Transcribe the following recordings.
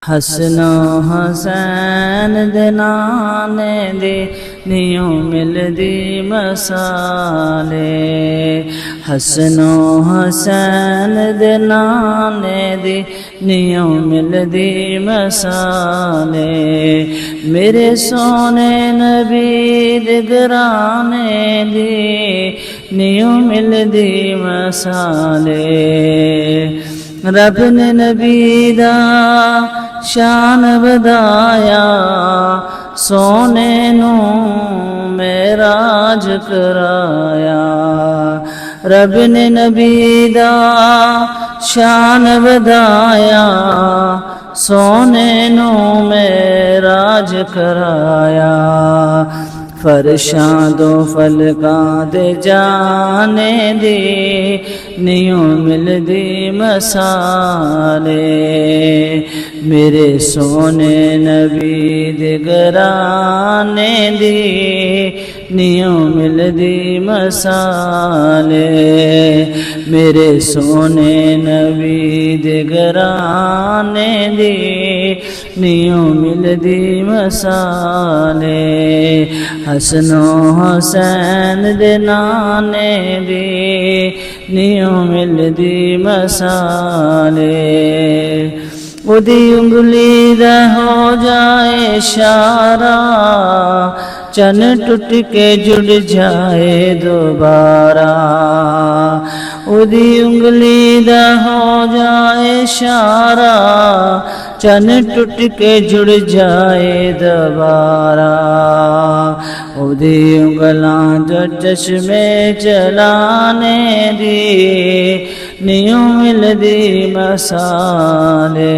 हसनो हुसैन दे नाने दी नियो मिलदी मसाले। हसनो हुसैन दे नाने दी नियो मिलदी मसाले। मेरे सोने नबी दे घराने दी नियो मिलदी मसाले। रब ने नबी दा शान वधाया, सोने नू मेराज कराया। रब ने नबी दा शान वधाया, सोने नू मेराज कराया। फरशां दो फलकां दे जाने दी नियो मिलदी मसाले। मेरे सोने नबी दे घराने दी नियो मिलदी मसाले। मेरे सोने नबी दे घराने दी नियो मिलदी मसाले। हसनो हुसैन दे नाने दी नियो मिलदी मसाले। उदी उंगली दा हो जाए इशारा, चन टूट के जुड़ जाए दोबारा। उदी उंगली दा हो जाए इशारा, चन टूट के जुड़ जाए दोबारा। उदी उंगलां जो चश्मे चलाने दी नियो मिलदी मसाले।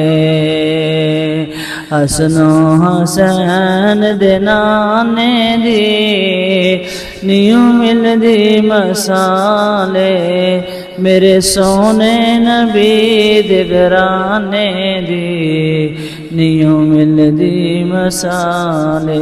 हसनो हुसैन दे नाने दी नियो मिलदी मसाले। मेरे सोने नबी दे घराने दी नियो मिलदी मसाले।